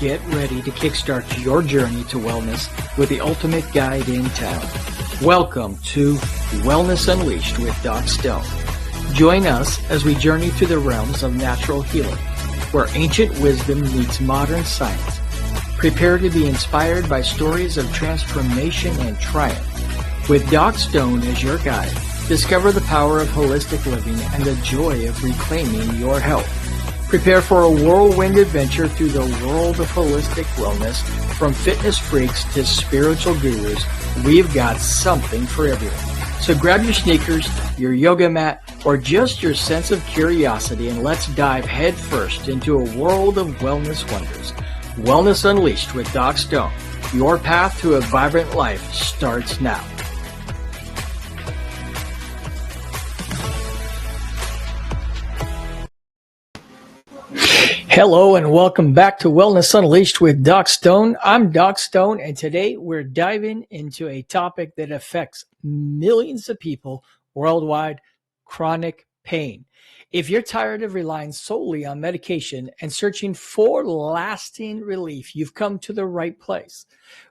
Get ready to kickstart your journey to wellness with the ultimate guide in town. Welcome to Wellness Unleashed with Doc Stone. Join us as we journey through the realms of natural healing, where ancient wisdom meets modern science. Prepare to be inspired by stories of transformation and triumph. With Doc Stone as your guide, discover the power of holistic living and the joy of reclaiming your health. Prepare for a whirlwind adventure through the world of holistic wellness. From fitness freaks to spiritual gurus, we've got something for everyone. So grab your sneakers, your yoga mat, or just your sense of curiosity, and let's dive headfirst into a world of wellness wonders. Wellness Unleashed with Doc Stone. Your path to a vibrant life starts now. Hello and welcome back to Wellness Unleashed with Doc Stone. I'm Doc Stone, and today we're diving into a topic that affects millions of people worldwide: chronic pain. If you're tired of relying solely on medication and searching for lasting relief, you've come to the right place.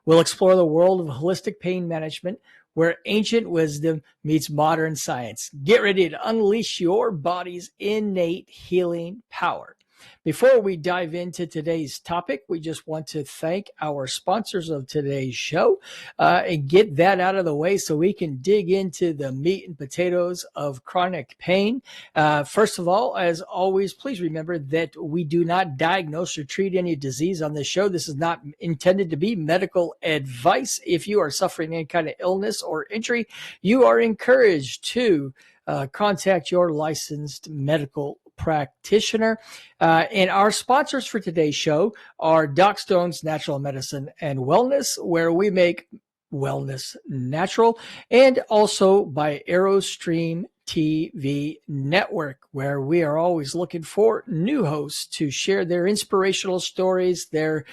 We'll explore the world of holistic pain management, where ancient wisdom meets modern science. Get ready to unleash your body's innate healing power. Before we dive into today's topic, we just want to thank our sponsors of today's show and get that out of the way so we can dig into the meat and potatoes of chronic pain. First of all, as always, please remember that we do not diagnose or treat any disease on this show. This is not intended to be medical advice. If you are suffering any kind of illness or injury, you are encouraged to contact your licensed medical practitioner. And our sponsors for today's show are Doc Stone's Natural Medicine and Wellness, where we make wellness natural, and also by ArrowStreamTV Network, where we are always looking for new hosts to share their inspirational stories, their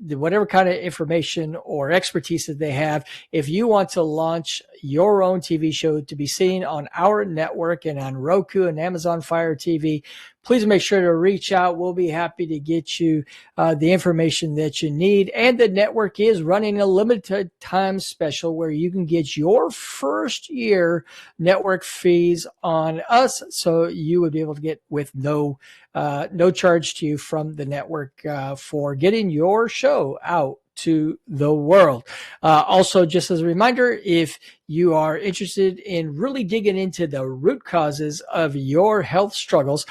whatever kind of information or expertise that they have. If you want to launch your own TV show to be seen on our network and on Roku and Amazon Fire TV, please make sure to reach out. We'll be happy to get you the information that you need. And the network is running a limited time special where you can get your first year network fees on us. So you would be able to get with no charge to you from the network for getting your show out to the world. Also, just as a reminder, if you are interested in really digging into the root causes of your health struggles,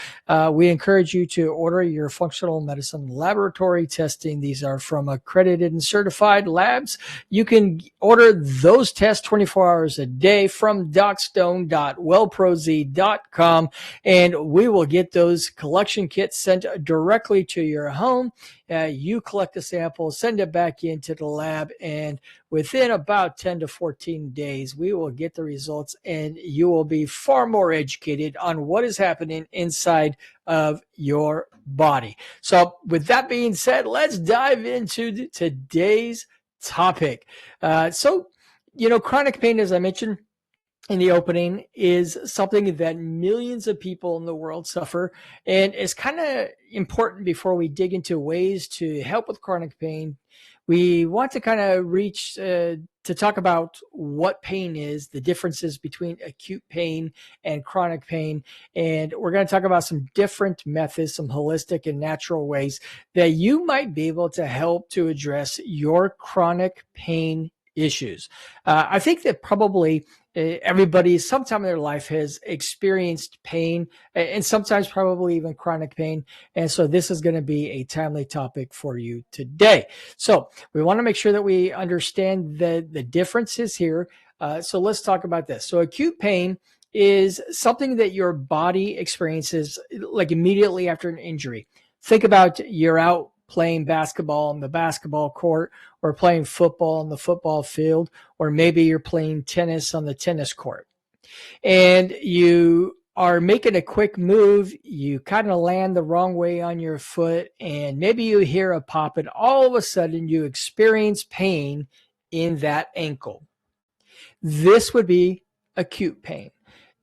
we encourage you to order your functional medicine laboratory testing. These are from accredited and certified labs. You can order those tests 24 hours a day from docstone.wellproz.com, and we will get those collection kits sent directly to your home. You collect a sample, send it back into the lab, and within about 10 to 14 days, we will get the results, and you will be far more educated on what is happening inside of your body. So with that being said, let's dive into today's topic. Chronic pain, as I mentioned in the opening, is something that millions of people in the world suffer, and it's kind of important. Before we dig into ways to help with chronic pain, we want to kind of reach to talk about what pain is, the differences between acute pain and chronic pain. And we're going to talk about some different methods, some holistic and natural ways that you might be able to help to address your chronic pain issues. I think that probably everybody sometime in their life has experienced pain, and sometimes probably even chronic pain. And so this is going to be a timely topic for you today. So we want to make sure that we understand the differences here. So let's talk about this. So acute pain is something that your body experiences like immediately after an injury. Think about you're out playing basketball on the basketball court, or playing football on the football field, or maybe you're playing tennis on the tennis court, and you are making a quick move. You kind of land the wrong way on your foot, and maybe you hear a pop, and all of a sudden you experience pain in that ankle. This would be acute pain.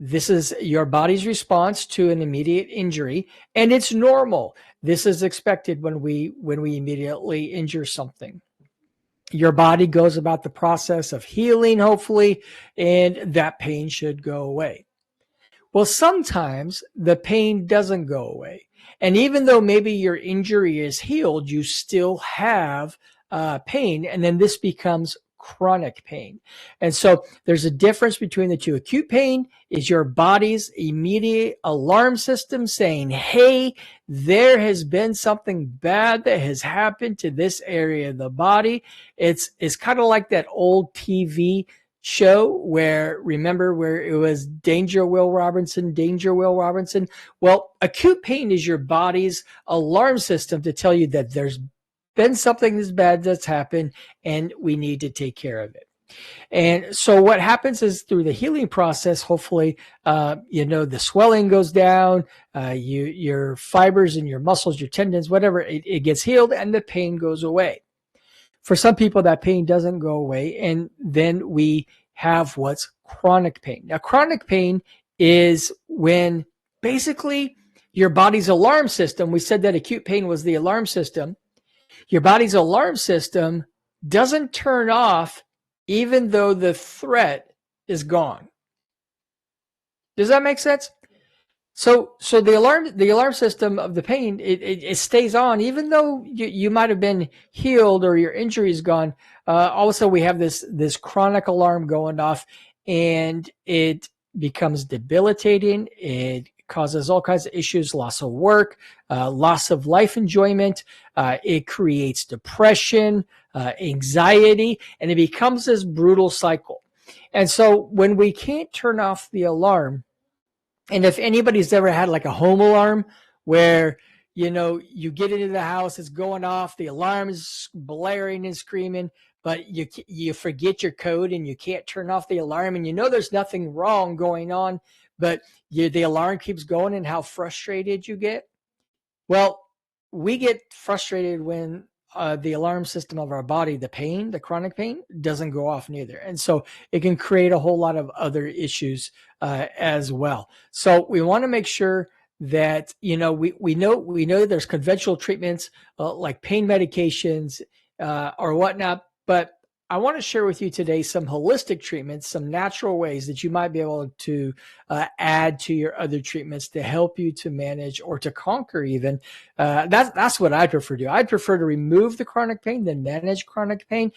This is your body's response to an immediate injury, and it's normal. This is expected when we immediately injure something. Your body goes about the process of healing, hopefully, and that pain should go away. Well, sometimes the pain doesn't go away. And even though maybe your injury is healed, you still have pain. And then this becomes chronic pain. And so there's a difference between the two. Acute pain is your body's immediate alarm system saying, hey, there has been something bad that has happened to this area of the body. It's kind of like that old TV show where, remember, where it was danger Will Robinson. Well, acute pain is your body's alarm system to tell you that there's been something that's bad that's happened and we need to take care of it. And so what happens is through the healing process, hopefully, the swelling goes down, your fibers and your muscles, your tendons, whatever, it gets healed and the pain goes away. For some people, that pain doesn't go away, and then we have what's chronic pain. Now, chronic pain is when basically your body's alarm system, we said that acute pain was the alarm system, your body's alarm system doesn't turn off even though the threat is gone. Does that make sense? So the alarm system of the pain, it stays on even though you might have been healed or your injury is gone. Also, we have this chronic alarm going off, and it becomes debilitating. It causes all kinds of issues: loss of work, loss of life enjoyment. It creates depression, anxiety, and it becomes this brutal cycle. And so when we can't turn off the alarm, and if anybody's ever had like a home alarm where, you get into the house, it's going off, the alarm is blaring and screaming, but you forget your code and you can't turn off the alarm, and there's nothing wrong going on, but the alarm keeps going, and how frustrated you get. Well, we get frustrated when the alarm system of our body, the chronic pain, doesn't go off neither. And so it can create a whole lot of other issues as well. So we want to make sure that, we know there's conventional treatments like pain medications or whatnot, but I want to share with you today some holistic treatments, some natural ways that you might be able to add to your other treatments to help you to manage or to conquer even. That's what I prefer to do. I'd prefer to remove the chronic pain than manage chronic pain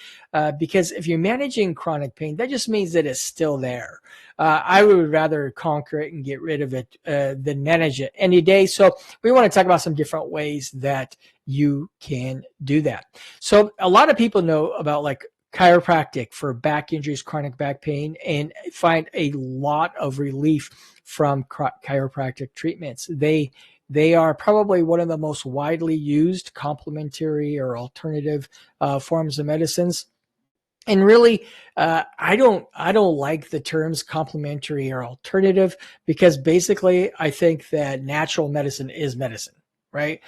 because if you're managing chronic pain, that just means that it's still there. I would rather conquer it and get rid of it than manage it any day. So we want to talk about some different ways that you can do that. So a lot of people know about like chiropractic for back injuries, chronic back pain, and find a lot of relief from chiropractic treatments. They are probably one of the most widely used complementary or alternative forms of medicines. And really, I don't like the terms complementary or alternative because basically I think that natural medicine is medicine, right?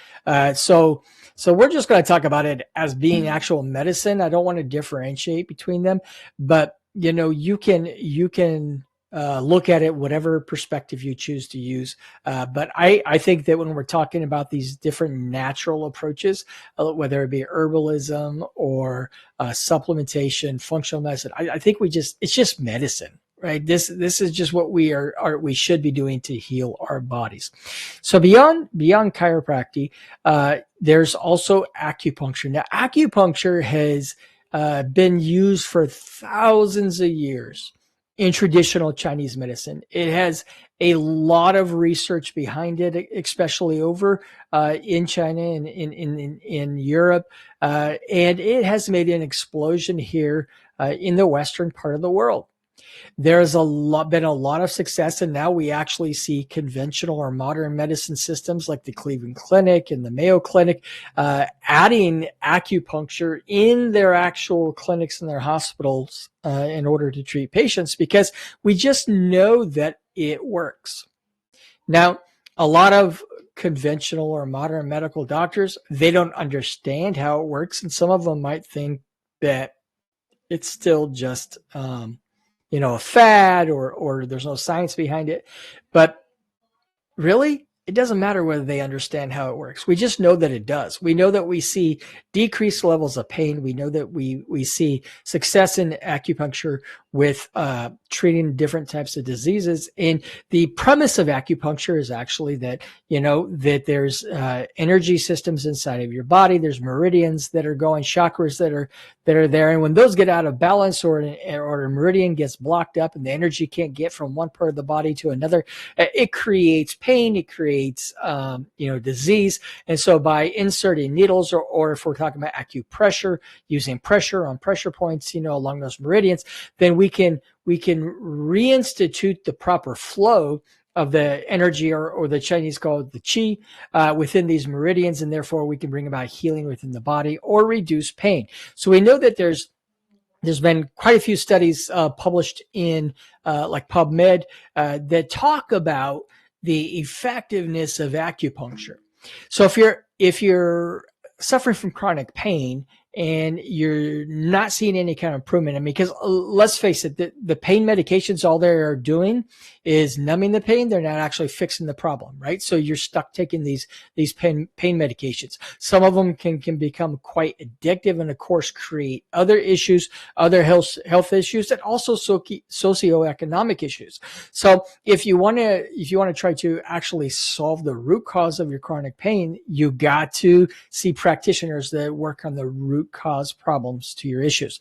So we're just going to talk about it as being actual medicine. I don't want to differentiate between them, but you can look at it whatever perspective you choose to use. But I think that when we're talking about these different natural approaches, whether it be herbalism or supplementation, functional medicine, I think it's just medicine, right? This is just what we should be doing to heal our bodies. So beyond chiropractic, there's also acupuncture. Now, acupuncture has been used for thousands of years in traditional Chinese medicine. It has a lot of research behind it, especially over in China and in Europe, and it has made an explosion here in the western part of the world. There's been a lot of success, and now we actually see conventional or modern medicine systems like the Cleveland Clinic and the Mayo Clinic adding acupuncture in their actual clinics and their hospitals in order to treat patients because we just know that it works. Now, a lot of conventional or modern medical doctors, they don't understand how it works, and some of them might think that it's still just a fad or there's no science behind it. But really, it doesn't matter whether they understand how it works. We just know that it does. We know that we see decreased levels of pain. We know that we see success in acupuncture with treating different types of diseases. And the premise of acupuncture is actually that, that there's energy systems inside of your body. There's meridians that are going, chakras that are there. And when those get out of balance or a meridian gets blocked up and the energy can't get from one part of the body to another, it creates pain. It creates, disease. And so by inserting needles or if we're talking about acupressure, using pressure on pressure points, along those meridians, then we can reinstitute the proper flow of the energy or the Chinese call it the qi within these meridians, and therefore we can bring about healing within the body or reduce pain. So we know that there's been quite a few studies published in like PubMed that talk about the effectiveness of acupuncture. So if you're suffering from chronic pain and you're not seeing any kind of improvement, because let's face it, the pain medications, all they're doing is numbing the pain. They're not actually fixing the problem, right? So you're stuck taking these pain medications. Some of them can become quite addictive and of course create other issues, other health issues, and also socioeconomic issues. So if you want to try to actually solve the root cause of your chronic pain, you got to see practitioners that work on the root cause problems to your issues.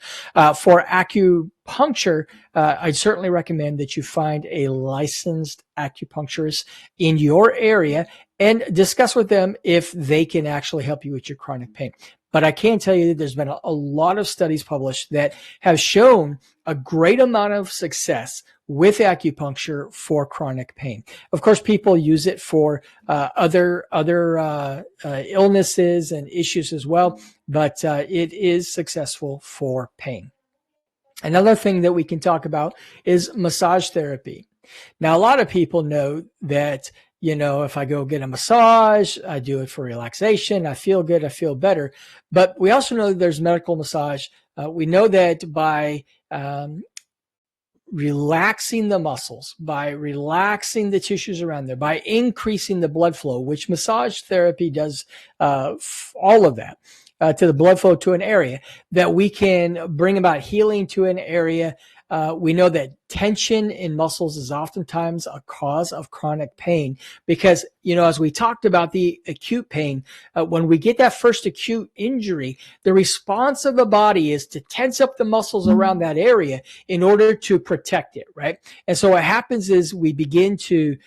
For acupuncture, I'd certainly recommend that you find a licensed acupuncturist in your area and discuss with them if they can actually help you with your chronic pain. But I can tell you that there's been a lot of studies published that have shown a great amount of success with acupuncture for chronic pain. Of course, people use it for other illnesses and issues as well, but it is successful for pain. Another thing that we can talk about is massage therapy. Now, a lot of people know that, if I go get a massage, I do it for relaxation, I feel good, I feel better. But we also know that there's medical massage. We know that by relaxing the muscles, by relaxing the tissues around there, by increasing the blood flow, which massage therapy does all of that, to the blood flow to an area, that we can bring about healing to an area. We know that tension in muscles is oftentimes a cause of chronic pain because, as we talked about the acute pain, when we get that first acute injury, the response of the body is to tense up the muscles around that area in order to protect it, right? And so what happens is we begin to,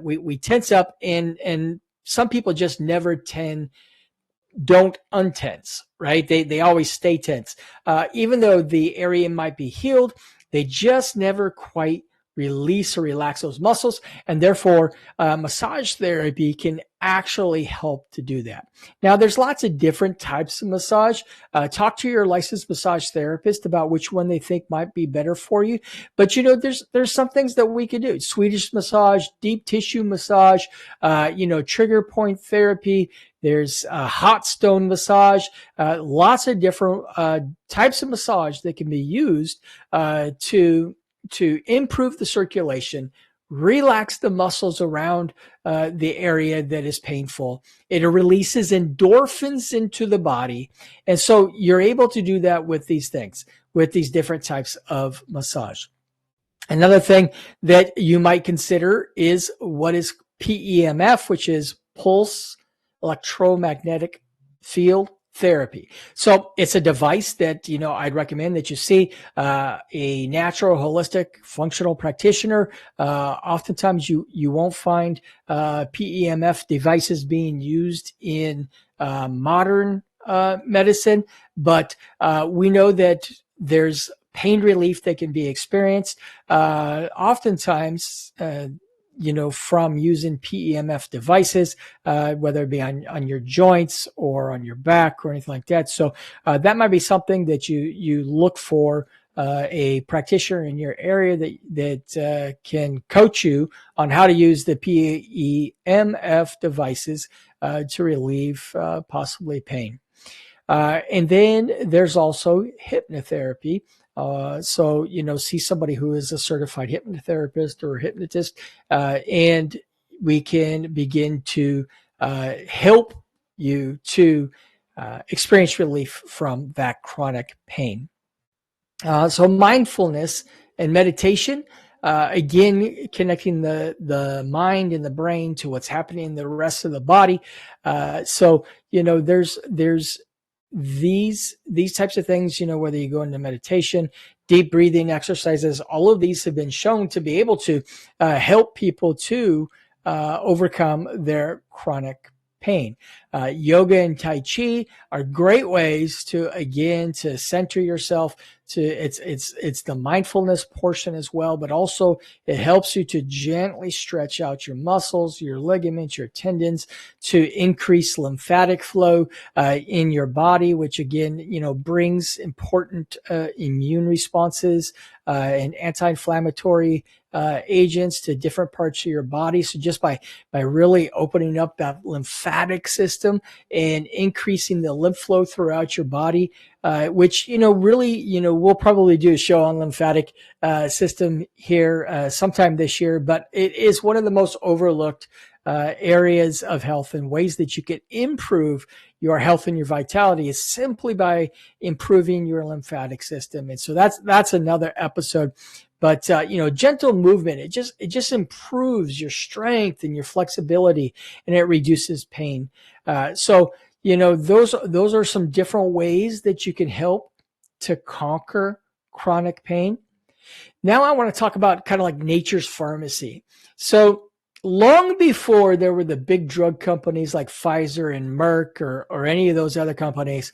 we tense up and some people just never don't untense, right? They always stay tense. Even though the area might be healed, they just never quite release or relax those muscles. And therefore, massage therapy can actually help to do that. Now, there's lots of different types of massage. Talk to your licensed massage therapist about which one they think might be better for you. But, there's some things that we can do. Swedish massage, deep tissue massage, trigger point therapy. There's hot stone massage, lots of different types of massage that can be used to improve the circulation, relax the muscles around the area that is painful. It releases endorphins into the body. And so you're able to do that with these things, with these different types of massage. Another thing that you might consider is what is PEMF, which is pulse electromagnetic field therapy. So it's a device that, I'd recommend that you see a natural, holistic, functional practitioner. Oftentimes you won't find PEMF devices being used in modern medicine, but we know that there's pain relief that can be experienced. Oftentimes, from using PEMF devices, whether it be on your joints or on your back or anything like that. So that might be something that you look for a practitioner in your area that can coach you on how to use the PEMF devices to relieve possibly pain. And then there's also hypnotherapy. So, see somebody who is a certified hypnotherapist or hypnotist, and we can begin to help you to experience relief from that chronic pain. So mindfulness and meditation, again, connecting the mind and the brain to what's happening in the rest of the body. So there's these types of things. Whether you go into meditation, deep breathing exercises, all of these have been shown to be able to help people to overcome their chronic pain. Yoga and Tai Chi are great ways to center yourself. It's the mindfulness portion as well, but also it helps you to gently stretch out your muscles, your ligaments, your tendons, to increase lymphatic flow in your body, which again, brings important immune responses and anti-inflammatory agents to different parts of your body. So just by really opening up that lymphatic system and increasing the lymph flow throughout your body, which really we'll probably do a show on lymphatic system here sometime this year, but it is one of the most overlooked areas of health, and ways that you can improve your health and your vitality is simply by improving your lymphatic system. And so that's another episode. But gentle movement, it just improves your strength and your flexibility, and it reduces pain. So those are some different ways that you can help to conquer chronic pain. Now I want to talk about kind of like nature's pharmacy. So long before there were the big drug companies like Pfizer and Merck or any of those other companies,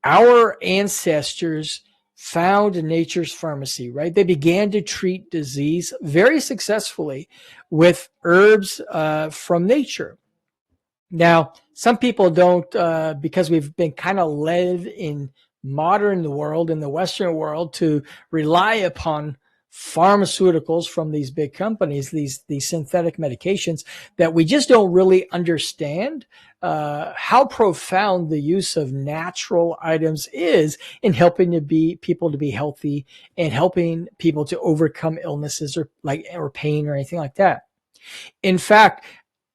our ancestors found nature's pharmacy, right? They began to treat disease very successfully with herbs from nature. Now, some people don't, because we've been kind of led in modern world, in the Western world, to rely upon pharmaceuticals from these big companies, these synthetic medications, that we just don't really understand how profound the use of natural items is in helping people to be healthy and helping people to overcome illnesses or pain or anything like that. In fact,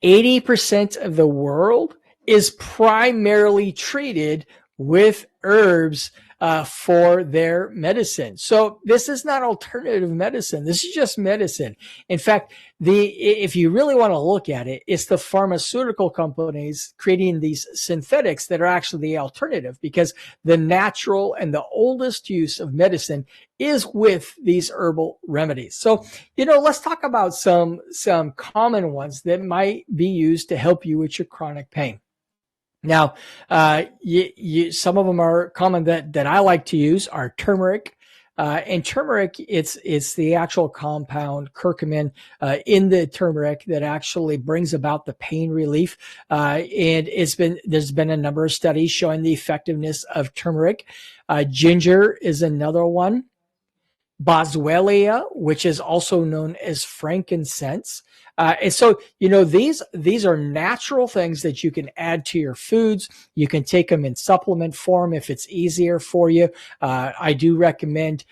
80% of the world is primarily treated with herbs for their medicine. So this is not alternative medicine. This is just medicine. In fact, if you really want to look at it, it's the pharmaceutical companies creating these synthetics that are actually the alternative, because the natural and the oldest use of medicine is with these herbal remedies. So, let's talk about some common ones that might be used to help you with your chronic pain. Now, some of them are common that I like to use are turmeric. And turmeric, it's the actual compound curcumin in the turmeric that actually brings about the pain relief. And there's been a number of studies showing the effectiveness of turmeric. Ginger is another one. Boswellia, which is also known as frankincense. And so, these are natural things that you can add to your foods. You can take them in supplement form if it's easier for you. I do recommend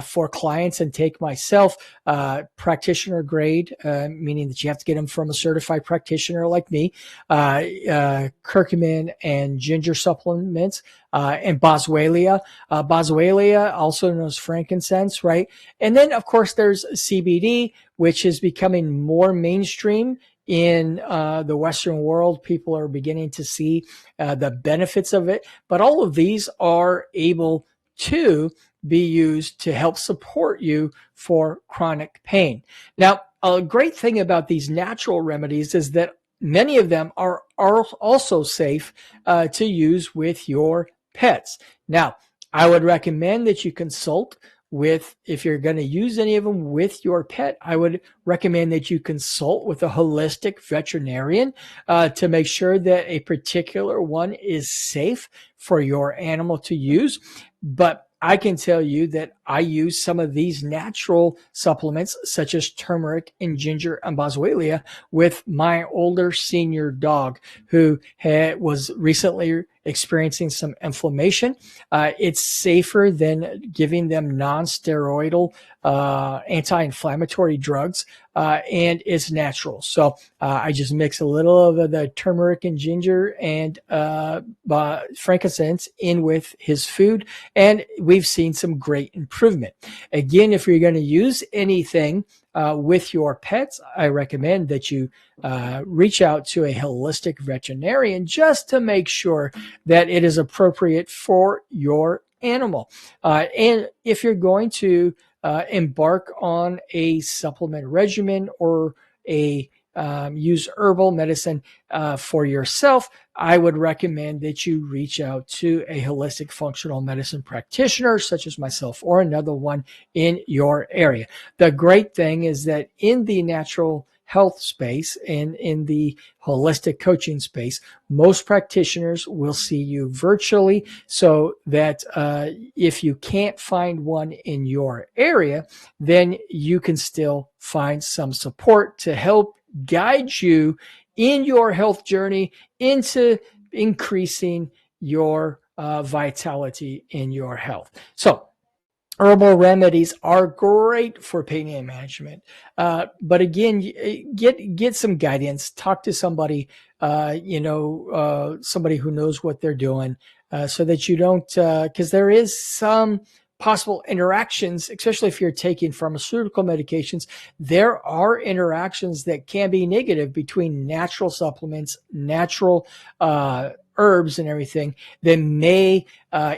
for clients and take myself practitioner grade, meaning that you have to get them from a certified practitioner like me, curcumin and ginger supplements, and boswellia. Boswellia, also known as frankincense, right? And then, of course, there's CBD, which is becoming more mainstream in the Western world. People are beginning to see the benefits of it. But all of these are able to be used to help support you for chronic pain. Now, a great thing about these natural remedies is that many of them are also safe to use with your pets. Now, I would recommend that you consult if you're going to use any of them with your pet, I would recommend that you consult with a holistic veterinarian to make sure that a particular one is safe for your animal to use. But I can tell you that I use some of these natural supplements, such as turmeric and ginger and boswellia, with my older senior dog who was recently experiencing some inflammation. It's safer than giving them non-steroidal anti-inflammatory drugs, and it's natural. So I just mix a little of the turmeric and ginger and frankincense in with his food, and we've seen some great improvement. Again, if you're going to use anything with your pets, I recommend that you reach out to a holistic veterinarian just to make sure that it is appropriate for your animal. And if you're going to embark on a supplement regimen or a use herbal medicine for yourself, I would recommend that you reach out to a holistic functional medicine practitioner, such as myself or another one in your area. The great thing is that in the natural health space and in the holistic coaching space, most practitioners will see you virtually, so that if you can't find one in your area, then you can still find some support to help guide you in your health journey into increasing your vitality in your health. So herbal remedies are great for pain management, but again, get some guidance. Talk to somebody, somebody who knows what they're doing, so that you don't, because there is some possible interactions, especially if you're taking pharmaceutical medications. There are interactions that can be negative between natural supplements, natural herbs and everything that may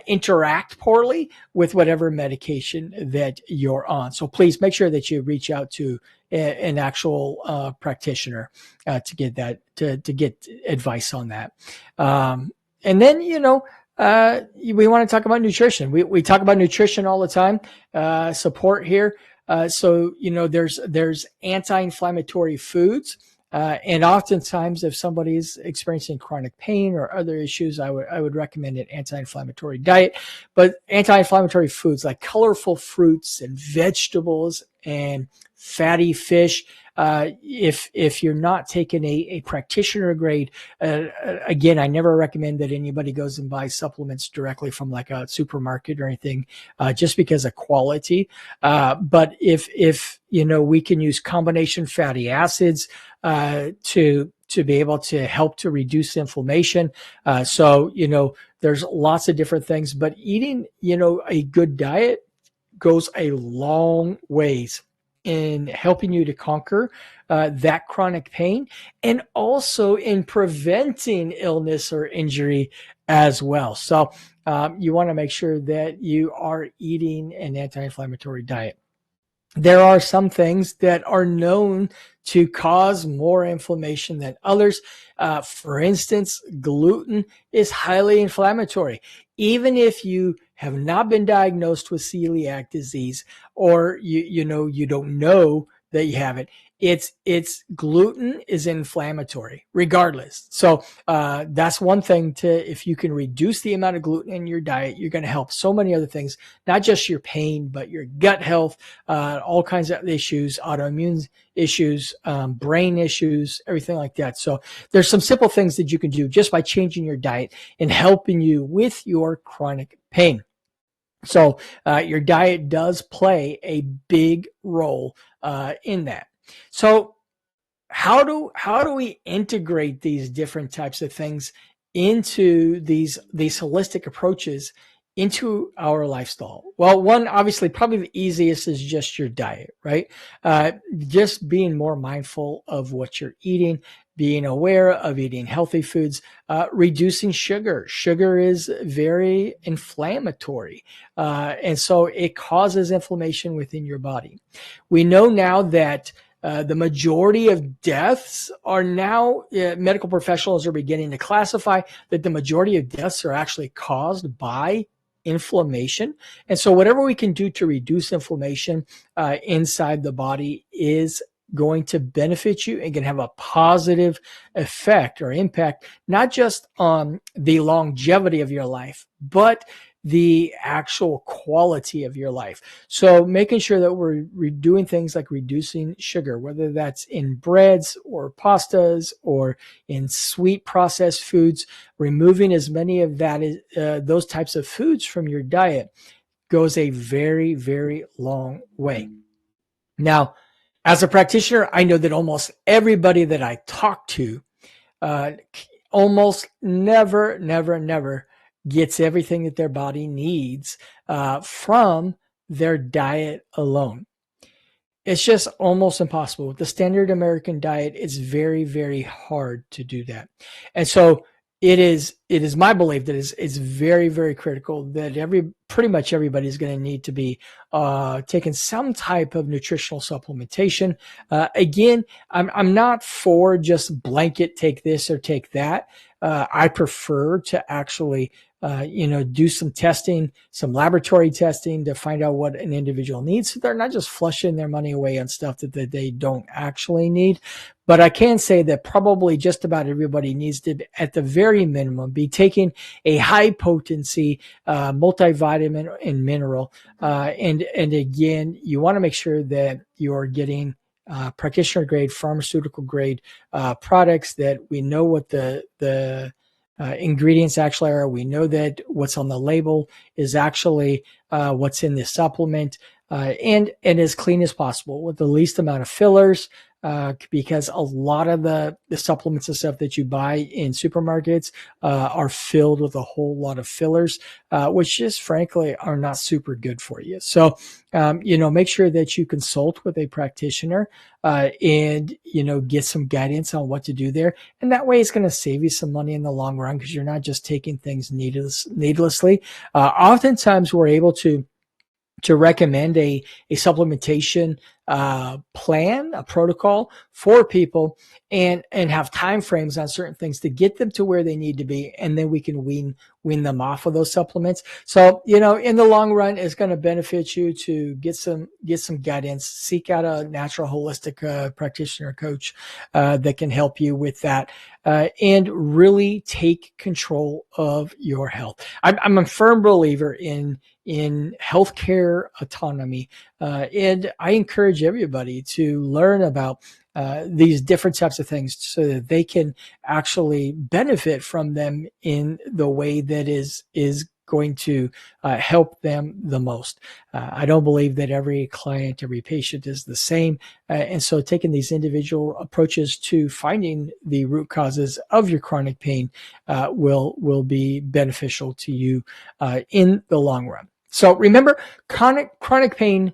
interact poorly with whatever medication that you're on. So please make sure that you reach out to an actual practitioner to get that, to get advice on that. And then, we want to talk about nutrition. We talk about nutrition all the time, support here. So, there's anti-inflammatory foods. And oftentimes, if somebody is experiencing chronic pain or other issues, I would recommend an anti-inflammatory diet. But anti-inflammatory foods like colorful fruits and vegetables and fatty fish, if you're not taking a practitioner grade, again, I never recommend that anybody goes and buys supplements directly from like a supermarket or anything, just because of quality. But if we can use combination fatty acids to be able to help to reduce inflammation. So there's lots of different things, but eating a good diet goes a long ways in helping you to conquer that chronic pain, and also in preventing illness or injury as well. So you want to make sure that you are eating an anti-inflammatory diet. There are some things that are known to cause more inflammation than others. For instance, gluten is highly inflammatory. Even if you have not been diagnosed with celiac disease, or you don't know that you have it, it's gluten is inflammatory regardless. So that's one thing if you can reduce the amount of gluten in your diet, you're going to help so many other things, not just your pain, but your gut health, all kinds of issues, autoimmune issues, brain issues, everything like that. So there's some simple things that you can do just by changing your diet and helping you with your chronic pain. So your diet does play a big role in that. So how do we integrate these different types of things into these holistic approaches into our lifestyle? Well, one, obviously, probably the easiest is just your diet, right? Just being more mindful of what you're eating, being aware of eating healthy foods, reducing sugar. Sugar is very inflammatory, and so it causes inflammation within your body. We know now that the majority of deaths are now, medical professionals are beginning to classify that the majority of deaths are actually caused by inflammation. And so whatever we can do to reduce inflammation inside the body is going to benefit you and can have a positive effect or impact, not just on the longevity of your life, but the actual quality of your life. So making sure that we're doing things like reducing sugar, whether that's in breads or pastas or in sweet processed foods, removing as many of that those types of foods from your diet goes a very, very long way. Now, as a practitioner, I know that almost everybody that I talk to uh, almost never gets everything that their body needs from their diet alone. It's just almost impossible. With the standard American diet, it's very, very hard to do that. And so it is my belief that it's very, very critical that pretty much everybody is going to need to be taking some type of nutritional supplementation. Again, I'm not for just blanket take this or take that. I prefer to actually do some testing, some laboratory testing to find out what an individual needs. So they're not just flushing their money away on stuff that they don't actually need. But I can say that probably just about everybody needs to, at the very minimum, be taking a high potency multivitamin and mineral. And again, you want to make sure that you're getting practitioner grade, pharmaceutical grade products, that we know what the ingredients actually are. We know that what's on the label is actually what's in the supplement, and as clean as possible with the least amount of fillers, because a lot of the supplements and stuff that you buy in supermarkets are filled with a whole lot of fillers, which just frankly are not super good for you. So, make sure that you consult with a practitioner and, get some guidance on what to do there. And that way it's going to save you some money in the long run because you're not just taking things needlessly. Oftentimes we're able to recommend a supplementation plan, a protocol for people, and have time frames on certain things to get them to where they need to be, and then we can wean them off of those supplements. So, in the long run, it's going to benefit you to get some guidance. Seek out a natural holistic practitioner coach that can help you with that, and really take control of your health. I'm a firm believer in healthcare autonomy, and I encourage everybody to learn about these different types of things so that they can actually benefit from them in the way that is going to help them the most. I don't believe that every client, every patient is the same. And so taking these individual approaches to finding the root causes of your chronic pain will be beneficial to you in the long run. So remember, chronic pain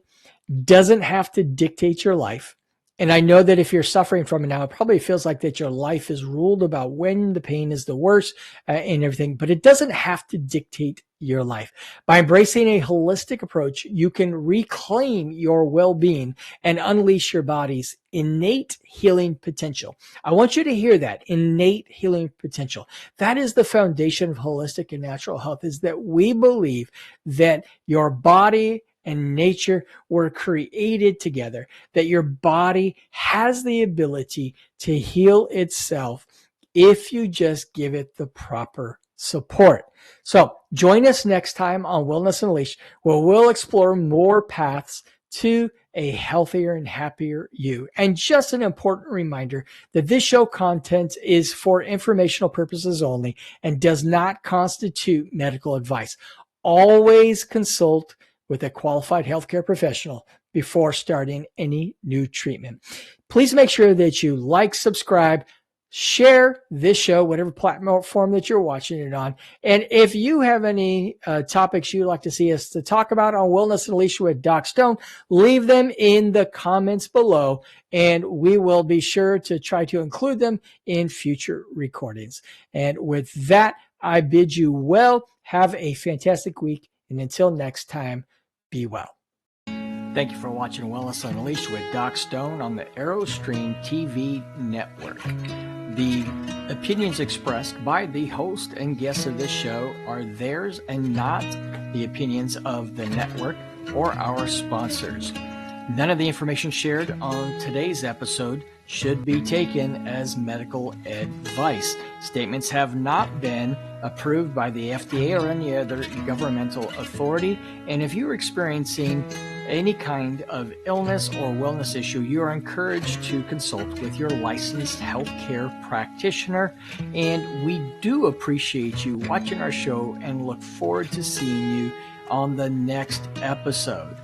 doesn't have to dictate your life. And I know that if you're suffering from it now, it probably feels like that your life is ruled about when the pain is the worst and everything, but it doesn't have to dictate your life. By embracing a holistic approach, you can reclaim your well-being and unleash your body's innate healing potential. I want you to hear that, innate healing potential. That is the foundation of holistic and natural health, is that we believe that your body and nature were created together, that your body has the ability to heal itself if you just give it the proper support. So join us next time on Wellness Unleashed, where we'll explore more paths to a healthier and happier you. And just an important reminder that this show content is for informational purposes only and does not constitute medical advice. Always consult with a qualified healthcare professional before starting any new treatment. Please make sure that you like, subscribe, share this show, whatever platform that you're watching it on. And if you have any topics you'd like to see us to talk about on Wellness Unleashed with Doc Stone, leave them in the comments below, and we will be sure to try to include them in future recordings. And with that, I bid you well. Have a fantastic week. And until next time, be well. Thank you for watching Wellness Unleashed with Doc Stone on the ArrowStreamTV network. The opinions expressed by the host and guests of this show are theirs and not the opinions of the network or our sponsors. None of the information shared on today's episode should be taken as medical advice. Statements have not been approved by the FDA or any other governmental authority. And if you're experiencing any kind of illness or wellness issue, you are encouraged to consult with your licensed healthcare practitioner. And we do appreciate you watching our show and look forward to seeing you on the next episode.